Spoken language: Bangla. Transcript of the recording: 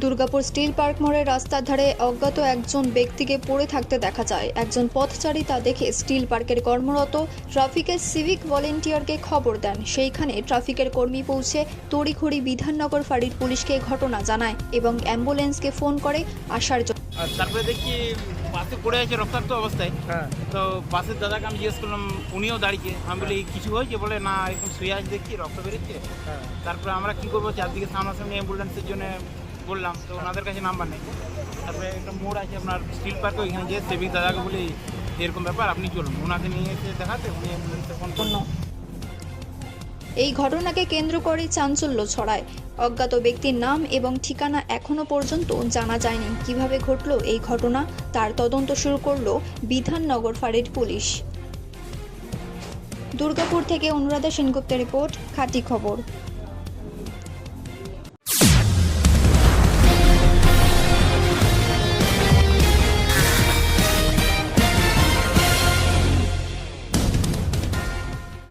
দুর্গাপুর স্টিল পার্ক মোড়ে রাস্তার ধারে অজ্ঞাত একজন ব্যক্তিকে পড়ে থাকতে দেখা যায়। একজন পথচারী তা দেখে স্টিল পার্কের কর্মরত ট্রাফিকের সিভিক ভলেন্টিয়ারকে খবর দেন। সেইখানে ট্রাফিকের কর্মী পৌঁছে তড়িঘড়ি বিধাননগর ফাঁড়ির পুলিশকে ঘটনা জানায় এবং অ্যাম্বুলেন্সকে ফোন করে আসার জন্য। তারপরে দেখি বাসে পড়ে আছে রক্তাক্ত অবস্থায়। তো বাসের দাদাকে আমি জিজ্ঞেস করলাম, উনিও দাঁড়িয়ে। আমি বলি কিছু হয়েছে? বলে না, এরকম শুয়ে আছে, দেখছি রক্ত বেরোচ্ছে। তারপরে আমরা কী করবো, চারদিকে সামনাসামনি অ্যাম্বুলেন্সের জন্য বললাম, তো ওনাদের কাছে নাম্বার নেই। তারপরে একটা মোড় আছে আপনার স্টিল পার্কে, ওইখানে গিয়ে সেভিক দাদাকে বলি এরকম ব্যাপার, আপনি চলুন। ওনাকে নিয়ে এসে দেখাতে উনি অ্যাম্বুলেন্সে ফোন করলেন। এই ঘটনাকে কেন্দ্র করে চাঞ্চল্য ছড়ায়। অজ্ঞাত ব্যক্তির নাম এবং ঠিকানা এখনো পর্যন্ত জানা যায়নি। কিভাবে ঘটল এই ঘটনা তার তদন্ত শুরু করলো বিধাননগর ফাঁড়ির পুলিশ। দুর্গাপুর থেকে অনুরাধা সেনগুপ্তের রিপোর্ট, খাঁটি খবর।